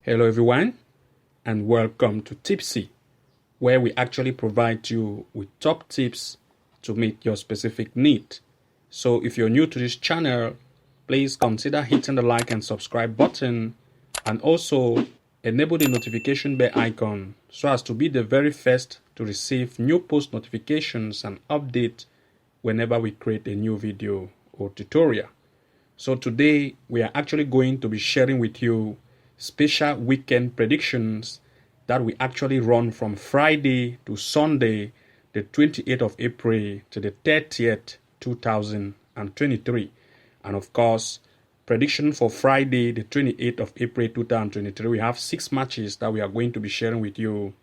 Hello everyone and welcome to Tipsy, where we actually provide you with top tips to meet your specific need. So if you're new to this channel, please consider hitting the like and subscribe button and also enable the notification bell icon so as to be the very first to receive new post notifications and updates whenever we create a new video or tutorial. So today we are actually going to be sharing with you special weekend predictions that we actually run from Friday to Sunday, the 28th of April to the 30th, 2023. And of course, prediction for Friday, the 28th of April 2023, we have 6 matches that we are going to be sharing with you.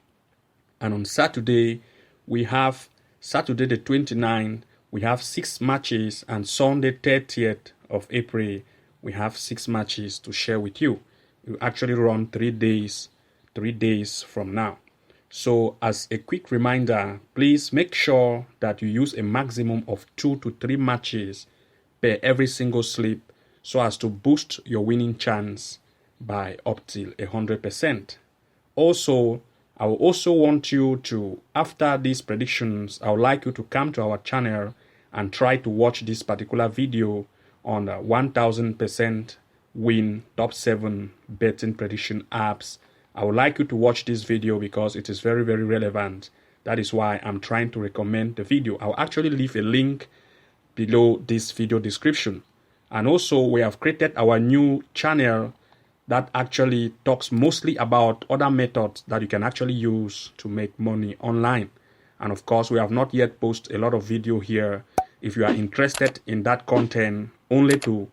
And on Saturday, we have Saturday the 29th, we have 6 matches, and Sunday 30th of April, we have 6 matches to share with you. We actually run 3 days from now. So as a quick reminder, please make sure that you use a maximum of 2 to 3 matches per every single slip so as to boost your winning chance by up till 100%. Also, I will also want you to, after these predictions, I would like you to come to our channel and try to watch this particular video on 1000% win top 7 betting prediction apps. I would like you to watch this video because it is very, very relevant. That is why I'm trying to recommend the video. I'll actually leave a link below this video description. And also, we have created our new channel that actually talks mostly about other methods that you can actually use to make money online. And of course, we have not yet posted a lot of video here. If you are interested in that content, only to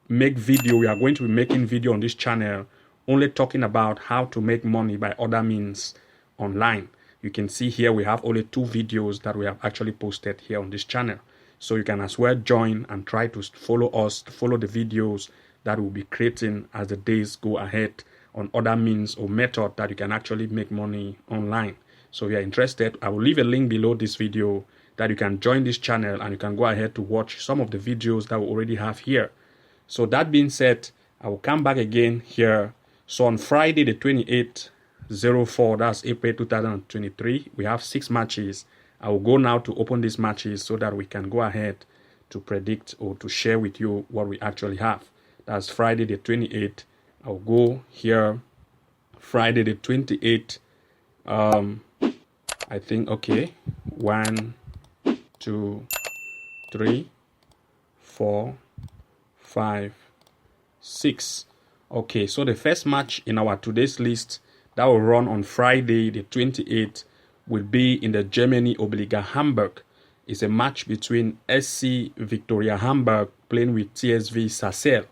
make video, we are going to be making video on this channel only talking about how to make money by other means online. You can see here we have only 2 videos that we have actually posted here on this channel. So you can as well join and try to follow us, follow the videos that we'll be creating as the days go ahead on other means or method that you can actually make money online. So if you're interested, I will leave a link below this video that you can join this channel and you can go ahead to watch some of the videos that we already have here. So that being said, I will come back again here. So on Friday the 28th, 04, that's April 2023, we have 6 matches. I will go now to open these matches so that we can go ahead to predict or to share with you what we actually have. That's Friday the 28th. I'll go here. Friday the 28th. I think, okay. 1, 2, 3, 4, 5, 6. Okay, so the first match in our today's list that will run on Friday the 28th will be in the Germany Oberliga Hamburg. It's a match between SC Victoria Hamburg playing with TSV Sasel.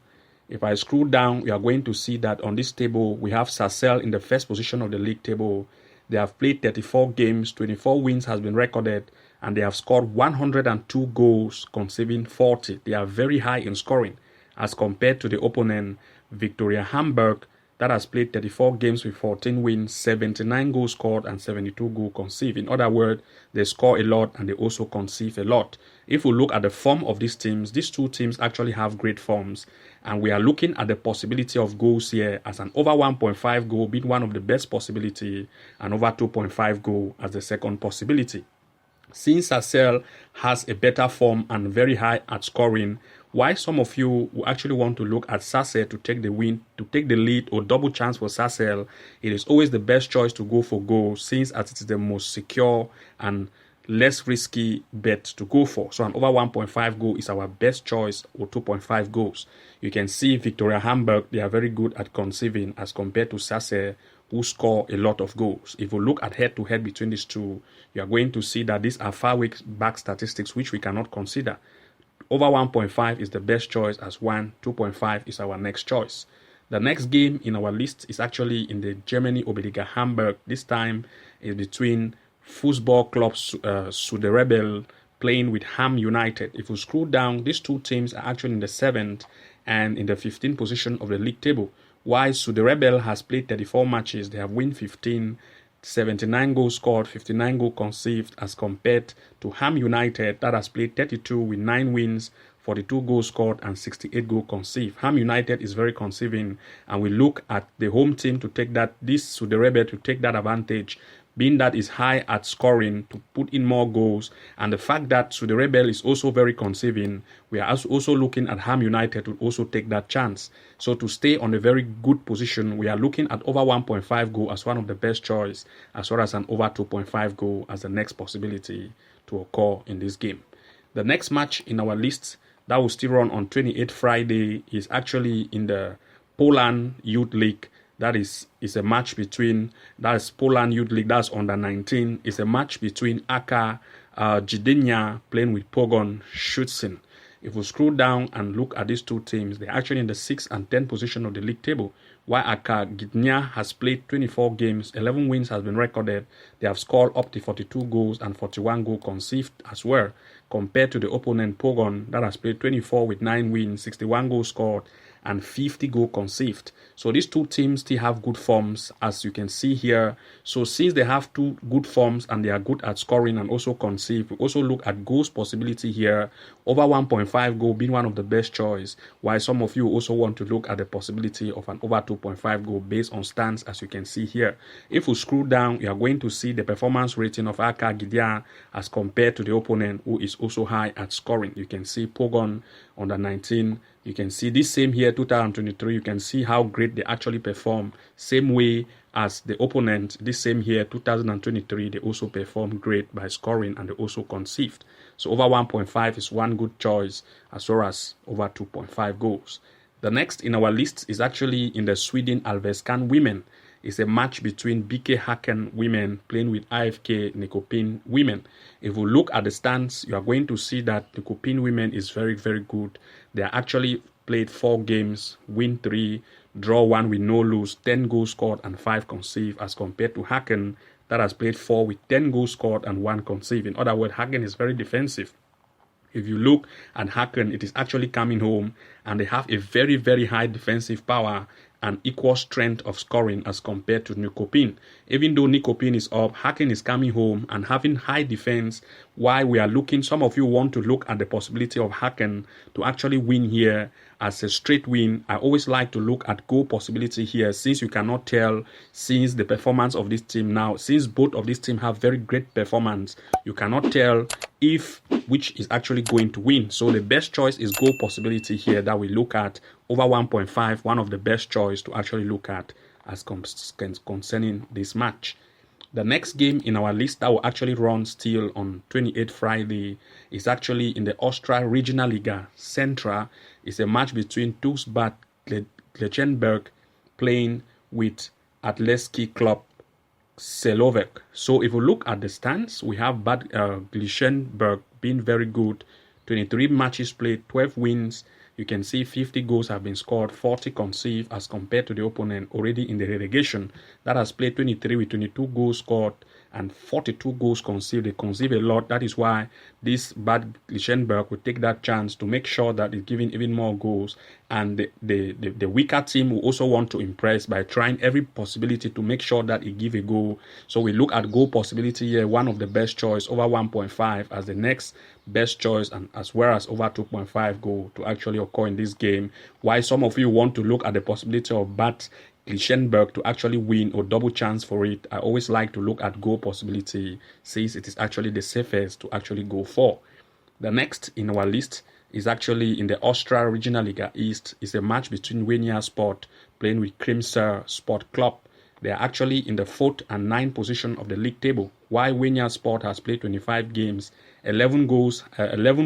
If I scroll down, we are going to see that on this table, we have Sasel in the first position of the league table. They have played 34 games, 24 wins has been recorded, and they have scored 102 goals, conceding 40. They are very high in scoring as compared to the opponent, Victoria Hamburg, that has played 34 games with 14 wins, 79 goals scored, and 72 goals conceded. In other words, they score a lot and they also concede a lot. If we look at the form of these teams, these 2 teams actually have great forms. And we are looking at the possibility of goals here as an over 1.5 goal being one of the best possibility and over 2.5 goal as the second possibility. Since Sasel has a better form and very high at scoring, why some of you will actually want to look at Sasel to take the win, to take the lead or double chance for Sasel, it is always the best choice to go for goals since as it is the most secure and less risky bet to go for. So an over 1.5 goal is our best choice or 2.5 goals. You can see Victoria Hamburg, they are very good at conceding as compared to Sasel, who score a lot of goals. If you look at head-to-head between these two, you are going to see that these are far back statistics which we cannot consider. Over 1.5 is the best choice as 2.5 is our next choice. The next game in our list is actually in the Germany Oberliga Hamburg. This time is between Football Club Suderebel playing with Ham United. If you scroll down, these 2 teams are actually in the 7th and in the 15th position of the league table. While Suderebel has played 34 matches, they have won 15, 79 goals scored, 59 goals conceded as compared to Ham United that has played 32 with 9 wins, 42 goals scored, and 68 goals conceded. Ham United is very conceiving, and we look at the home team to take that, this Saudi Arabia to take that advantage, being that is high at scoring, to put in more goals, and the fact that Saudi Arabia is also very conceiving, we are also looking at Ham United to also take that chance. So to stay on a very good position, we are looking at over 1.5 goal as one of the best choice, as well as an over 2.5 goal as the next possibility to occur in this game. The next match in our list that will still run on 28th Friday is actually in the Poland Youth League. That is a match between, that's Poland Youth League, that's under 19. It's a match between Aka Gdynia playing with Pogoń Szczecin. If we scroll down and look at these two teams, they're actually in the 6th and 10th position of the league table. While Aka Gdynia has played 24 games, 11 wins has been recorded. They have scored up to 42 goals and 41 goals conceded as well, compared to the opponent Pogoń that has played 24 with 9 wins, 61 goals scored, and 50 goals conceded. So these two teams still have good forms, as you can see here. So since they have two good forms and they are good at scoring and also concede, we also look at goals possibility here. Over 1.5 goal being one of the best choice, while some of you also want to look at the possibility of an over 2.5 goal based on stance, as you can see here. If we scroll down, you are going to see the performance rating of Aka Gdynia as compared to the opponent, who is also high at scoring. You can see Pogoń under 19. You can see this same here, 2023. You can see how great they actually perform. Same way as the opponent, this same here, 2023, they also perform great by scoring and they also conceded. So over 1.5 is one good choice, as well as over 2.5 goals. The next in our list is actually in the Sweden Allsvenskan women. It's a match between BK Häcken women playing with IFK Nyköping women. If we look at the stands, you are going to see that Nyköping women is very, very good. They are actually played 4 games, win 3, draw 1 with no lose, 10 goals scored and 5 conceded, as compared to Häcken that has played 4 with 10 goals scored and 1 conceded. In other words, Häcken is very defensive. If you look at Häcken, it is actually coming home and they have a very, very high defensive power and equal strength of scoring as compared to Nyköping. Even though Nyköping is up, Häcken is coming home and having high defense. While we are looking, some of you want to look at the possibility of Häcken to actually win here as a straight win. I always like to look at goal possibility here, since you cannot tell, since the performance of this team now, since both of these teams have very great performance, you cannot tell if which is actually going to win. So the best choice is goal possibility here that we look at. Over 1.5, one of the best choice to actually look at as concerning this match. The next game in our list that will actually run still on 28th Friday is actually in the Austria Regional Liga Centra. It's a match between TuS Bad Glechenburg playing with Atleski Club Selovek. So if we look at the stands, we have Bad Glechenburg being very good. 23 matches played, 12 wins. You can see 50 goals have been scored, 40 conceded, as compared to the opponent already in the relegation that has played 23 with 22 goals scored and 42 goals conceded. They concede a lot. That is why this Bad Glechenburg will take that chance to make sure that it's giving even more goals. And the weaker team will also want to impress by trying every possibility to make sure that it give a goal. So we look at goal possibility here, one of the best choice, over 1.5 as the next best choice, and as well as over 2.5 goal to actually occur in this game. Why some of you want to look at the possibility of Bad Glechenburg to actually win or double chance for it, I always like to look at goal possibility, since it is actually the safest to actually go for. The next in our list is actually in the Austria Regional Liga East. It's a match between Wenia Sport playing with Crimser Sport Club. They are actually in the 4th and 9th position of the league table. While Wenia Sport has played 25 games, 11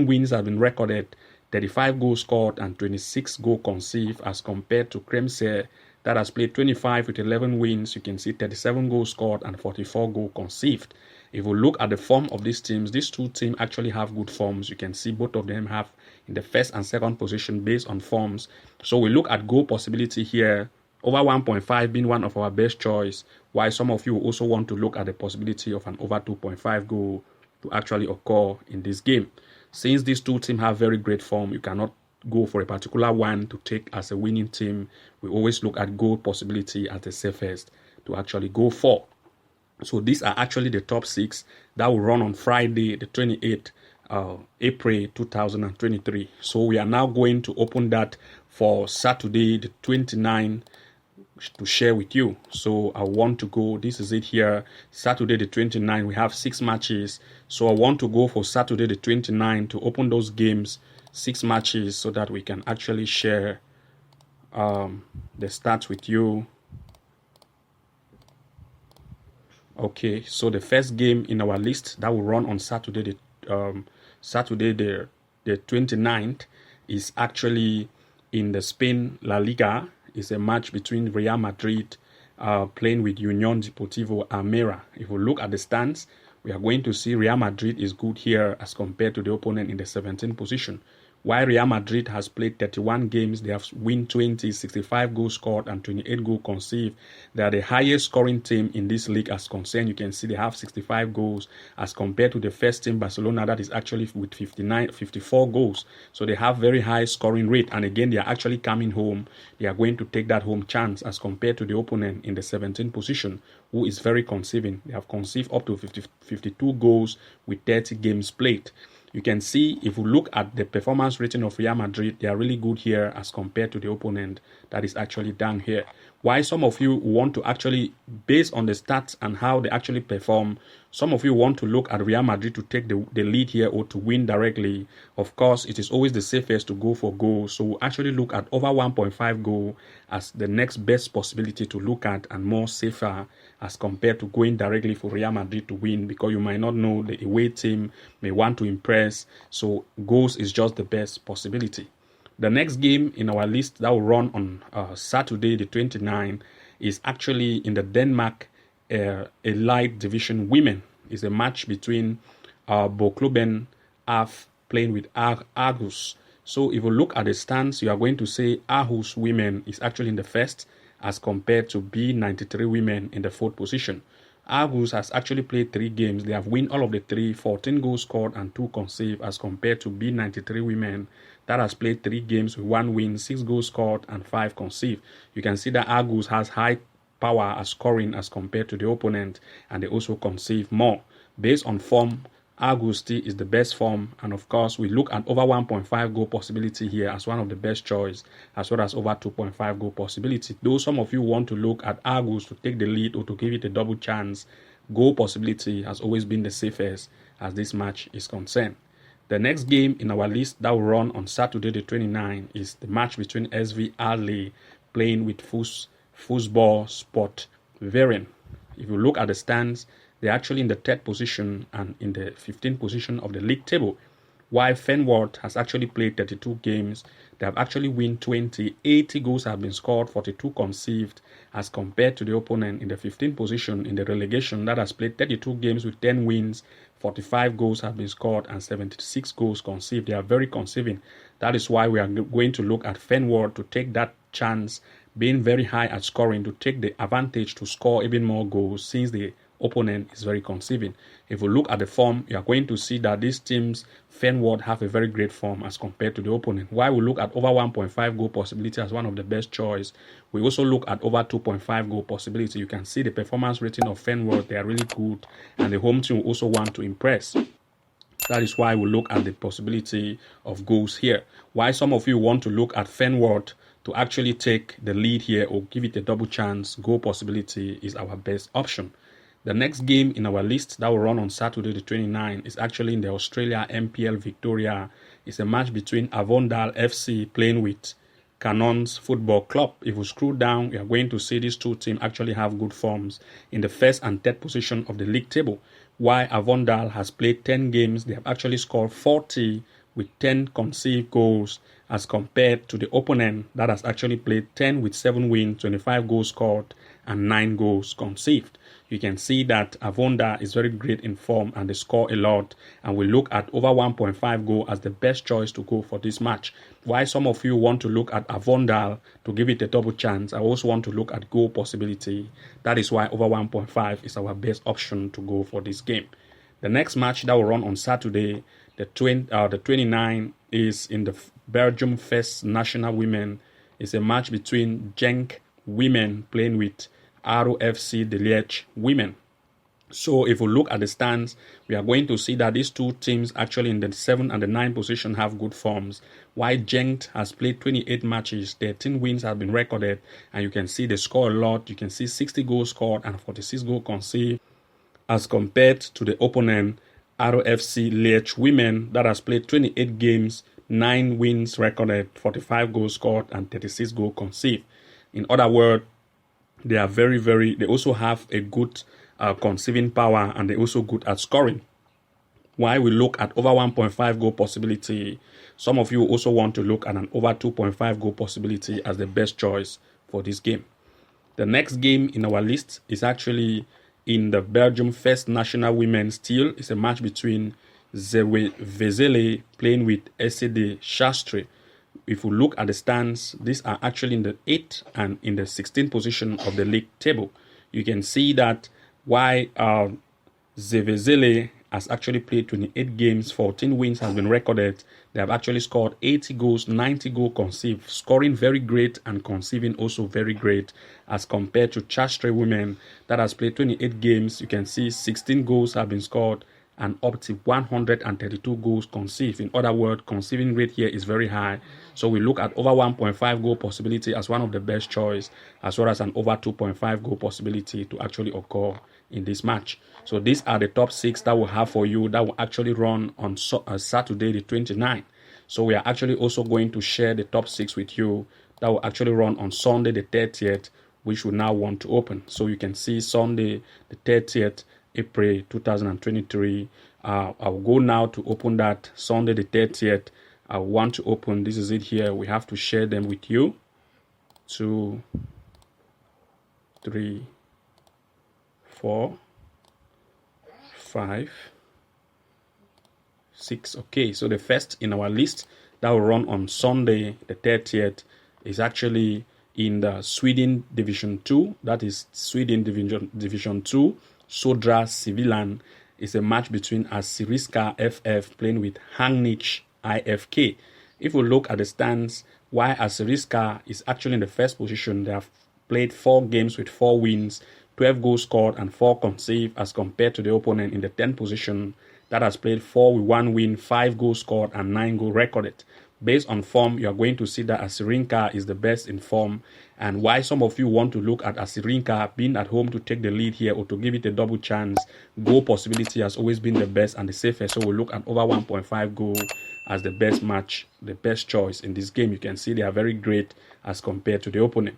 wins have been recorded, 35 goals scored and 26 goals conceded, as compared to Crimser that has played 25 with 11 wins. You can see 37 goals scored and 44 goals conceded. If we look at the form of these teams, these two teams actually have good forms. You can see both of them have in the 1st and 2nd position based on forms. So we look at goal possibility here, over 1.5 being one of our best choice, while some of you also want to look at the possibility of an over 2.5 goal to actually occur in this game. Since these two teams have very great form, you cannot go for a particular one to take as a winning team. We always look at goal possibility as the safest to actually go for. So these are actually the top 6 that will run on Friday, the 28th April 2023. So we are now going to open that for Saturday the 29th to share with you. So I want to go, this is it here, Saturday the 29th. We have 6 matches. So I want to go for Saturday the 29th to open those games, 6 matches, so that we can actually share the stats with you. Okay, so the first game in our list that will run on Saturday the 29th is actually in the Spain La Liga. It's a match between Real Madrid playing with Union Deportivo Almeria. If we look at the stands, we are going to see Real Madrid is good here as compared to the opponent in the 17th position. While Real Madrid has played 31 games, they have won 20, 65 goals scored, and 28 goals conceded. They are the highest scoring team in this league as concerned. You can see they have 65 goals as compared to the first team, Barcelona, that is actually with 54 goals. So they have very high scoring rate. And again, they are actually coming home. They are going to take that home chance as compared to the opponent in the 17th position, who is very conceding. They have conceded up to 52 goals with 30 games played. You can see, if you look at the performance rating of Real Madrid, they are really good here as compared to the opponent that is actually down here. Why some of you want to actually, based on the stats and how they actually perform, some of you want to look at Real Madrid to take the lead here or to win directly. Of course, it is always the safest to go for goals. So we'll actually look at over 1.5 goal as the next best possibility to look at and more safer as compared to going directly for Real Madrid to win, because you might not know the away team may want to impress. So goals is just the best possibility. The next game in our list that will run on Saturday the 29th is actually in the Denmark Elite Division Women. It's a match between Boklubben AF playing with Aarhus. So if you look at the stands, you are going to say Aarhus Women is actually in the first as compared to B93 Women in the 4th position. Aarhus has actually played 3 games. They have won all of the 3, 14 goals scored and 2 conceded, as compared to B93 Women that has played 3 games with 1 win, 6 goals scored and 5 conceded. You can see that Aarhus has high power as scoring as compared to the opponent, and they also concede more. Based on form, Aarhus still is the best form, and of course we look at over 1.5 goal possibility here as one of the best choice, as well as over 2.5 goal possibility. Though some of you want to look at Aarhus to take the lead or to give it a double chance, goal possibility has always been the safest as this match is concerned. The next game in our list that will run on Saturday the 29th is the match between SV Arley playing with Football Sport Veren. If you look at the stands, they're actually in the 3rd position and in the 15th position of the league table. While Fenward has actually played 32 games, they have actually won 20, 80 goals have been scored, 42 conceded, as compared to the opponent in the 15th position in the relegation that has played 32 games with 10 wins, 45 goals have been scored and 76 goals conceded. They are very conceding. That is why we are going to look at Fenward to take that chance, being very high at scoring, to take the advantage to score even more goals since the opponent is very conceding. If we look at the form, you are going to see that these teams, Fenward, have a very great form as compared to the opponent. While we look at over 1.5 goal possibility as one of the best choice, we also look at over 2.5 goal possibility. You can see the performance rating of Fenward, they are really good, and the home team also want to impress. That is why we look at the possibility of goals here. Why some of you want to look at Fenward to actually take the lead here or give it a double chance, goal possibility is our best option. The next game in our list that will run on Saturday the 29th is actually in the Australia MPL Victoria. It's a match between Avondale FC playing with Cannons Football Club. If we scroll down, we are going to see these two teams actually have good forms in the 1st and 3rd position of the league table. While Avondale has played 10 games, they have actually scored 40 with 10 conceded goals, as compared to the opponent that has actually played 10 with 7 wins, 25 goals scored and 9 goals conceded. You can see that Avondale is very great in form and they score a lot, and we look at over 1.5 goal as the best choice to go for this match. Why some of you want to look at Avondale to give it a double chance, I also want to look at goal possibility. That is why over 1.5 is our best option to go for this game. The next match that will run on Saturday, the 29th, is in the Belgium First National Women. It's a match between Genk Women playing with ROFC de Liège Women. So if we look at the stands, we are going to see that these two teams actually in the 7 and the 9 position have good forms. While Genk has played 28 matches, 13 wins have been recorded, and you can see they score a lot. You can see 60 goals scored and 46 goals conceded, as compared to the opponent, RFC Liège Women, that has played 28 games, 9 wins recorded, 45 goals scored, and 36 goals conceded. In other words, they are they also have a good conceiving power, and they're also good at scoring. While we look at over 1.5 goal possibility, some of you also want to look at an over 2.5 goal possibility as the best choice for this game. The next game in our list is actually in the Belgium First National Women's Steel. It's a match between Vezele playing with SCD Chastre. If we look at the stands, these are actually in the 8th and in the 16th position of the league table. You can see that while Zevezele has actually played 28 games, 14 wins has been recorded. They have actually scored 80 goals, 90 goals conceded, scoring very great and conceiving also very great, as compared to Chastre Women that has played 28 games. You can see 16 goals have been scored and up to 132 goals conceived. In other words, conceiving rate here is very high. So we look at over 1.5 goal possibility as one of the best choice, as well as an over 2.5 goal possibility to actually occur in this match. So these are the top 6 that we have for you that will actually run on Saturday the 29th. So we are actually also going to share the top 6 with you that will actually run on Sunday the 30th, which we now want to open. So you can see Sunday the 30th April 2023. I'll go now to open that Sunday the 30th. I want to open, this is it here. We have to share them with you. 2, 3, 4, 5, 6. Okay, so the first in our list that will run on Sunday the 30th is actually in the Sweden Division 2. That is Sweden Division 2. Sodra Civilan is a match between Assyriska FF playing with Hangnich IFK. If we look at the stands, while Assyriska is actually in the first position, they have played 4 games with 4 wins, 12 goals scored and 4 conceded, as compared to the opponent in the 10th position that has played 4 with 1 win, 5 goals scored and 9 goals recorded. Based on form, you are going to see that Assyrinka is the best in form. And why some of you want to look at Assyrinka being at home to take the lead here or to give it a double chance, goal possibility has always been the best and the safest. So we'll look at over 1.5 goal as the best match, the best choice in this game. You can see they are very great as compared to the opponent.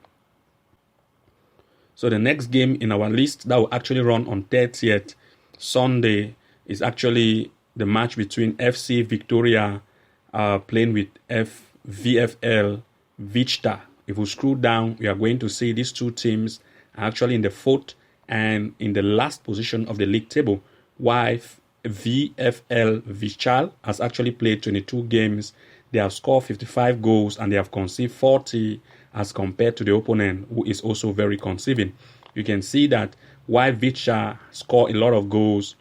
So the next game in our list that will actually run on 30th Sunday is actually the match between FC Victoria playing with VFL Vichta. If we scroll down, we are going to see these two teams are actually in the 4th and in the last position of the league table, while VFL Vichal has actually played 22 games. They have scored 55 goals and they have conceded 40 as compared to the opponent, who is also very conceiving. You can see that while Vichal score a lot of goals,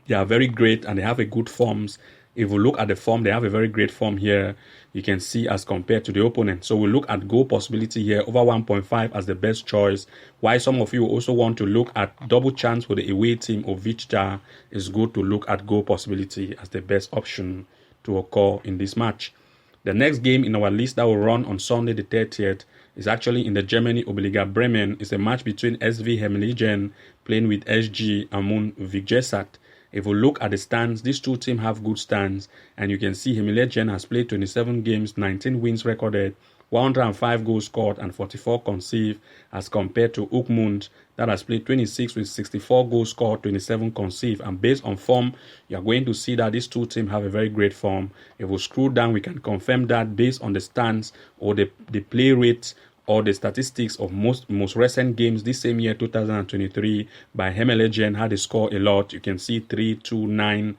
they are very great and they have a good forms. If we look at the form, they have a very great form here. You can see as compared to the opponent. So we look at goal possibility here, over 1.5 as the best choice. While some of you also want to look at double chance for the away team of Vichta, it's good to look at goal possibility as the best option to occur in this match. The next game in our list that will run on Sunday the 30th is actually in the Germany Oberliga Bremen. It's a match between SV Hemlingen playing with SG Amun Vigjesat. If we look at the stands, these two teams have good stands, and you can see Hemlingen has played 27 games, 19 wins recorded, 105 goals scored and 44 conceded, as compared to Ukmund that has played 26 with 64 goals scored, 27 conceded. And based on form, you are going to see that these two teams have a very great form. If we scroll down, we can confirm that based on the stands or the play rates or the statistics of most recent games this same year, 2023, by Hemlingen had a score a lot. You can see 3-2-9-3.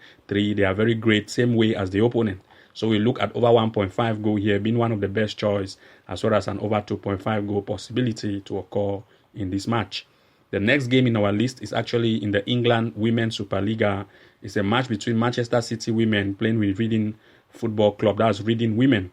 They are very great, same way as the opponent. So we look at over 1.5 goal here being one of the best choice, as well as an over 2.5 goal possibility to occur in this match. The next game in our list is actually in the England Women's Superliga. It's a match between Manchester City women playing with Reading Football Club. That's Reading Women.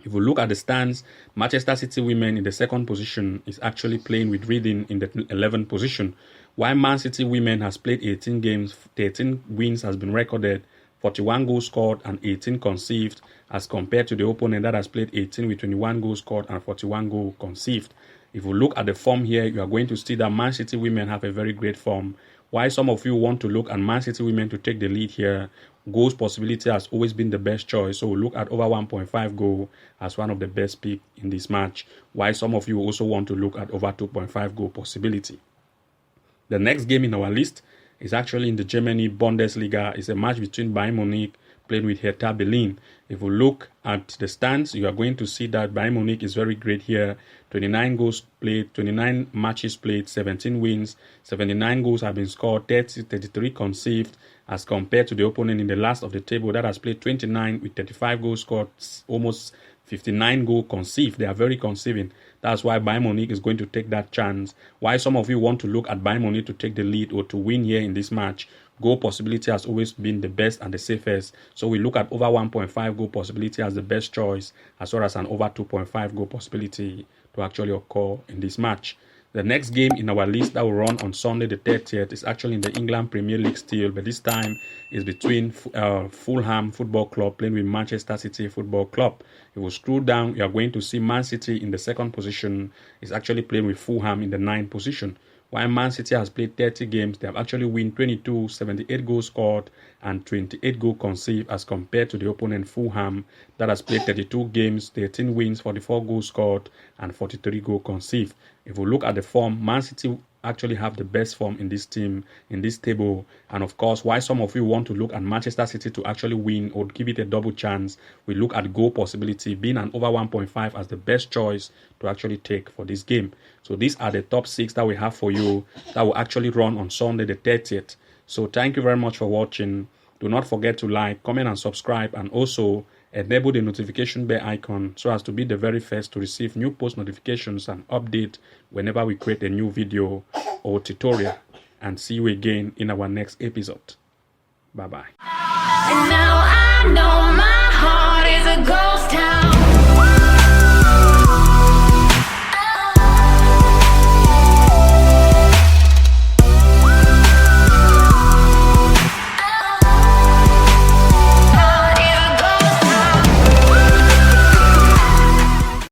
If we look at the stands, Manchester City women in the second position is actually playing with Reading in the 11th position. While Man City women has played 18 games, 13 wins has been recorded, 41 goals scored and 18 conceived, as compared to the opponent that has played 18 with 21 goals scored and 41 goals conceived. If we look at the form here, you are going to see that Man City women have a very great form. Why some of you want to look at Man City women to take the lead here, goals possibility has always been the best choice. So we'll look at over 1.5 goal as one of the best pick in this match. Why some of you also want to look at over 2.5 goal possibility. The next game in our list is actually in the Germany Bundesliga. It's a match between Bayern Munich playing with Hertha Berlin. If we look at the stands, you are going to see that Bayern Munich is very great here. 29 goals played, 29 matches played, 17 wins, 79 goals have been scored, 33 conceived, as compared to the opponent in the last of the table that has played 29 with 35 goals scored, almost 59 goals conceived. They are very conceiving. That's why Bayern Munich is going to take that chance. Why some of you want to look at Bayern Munich to take the lead or to win here in this match, goal possibility has always been the best and the safest. So we look at over 1.5 goal possibility as the best choice, as well as an over 2.5 goal possibility to actually occur in this match. The next game in our list that will run on Sunday the 30th is actually in the England Premier League still, but this time is between Fulham Football Club playing with Manchester City Football Club. If we scroll down, you are going to see Man City in the second position is actually playing with Fulham in the 9th position. While Man City has played 30 games, they have actually won 22, 78 goals scored, and 28 goals conceived, as compared to the opponent Fulham that has played 32 games, 13 wins, 44 goals scored, and 43 goals conceived. If we look at the form, Man City actually have the best form in this team, in this table. And of course, why some of you want to look at Manchester City to actually win or give it a double chance, we look at goal possibility being an over 1.5 as the best choice to actually take for this game. So these are the top 6 that we have for you that will actually run on Sunday the 30th. So thank you very much for watching. Do not forget to like, comment and subscribe, and also enable the notification bell icon so as to be the very first to receive new post notifications and update whenever we create a new video or tutorial. And see you again in our next episode. Bye bye.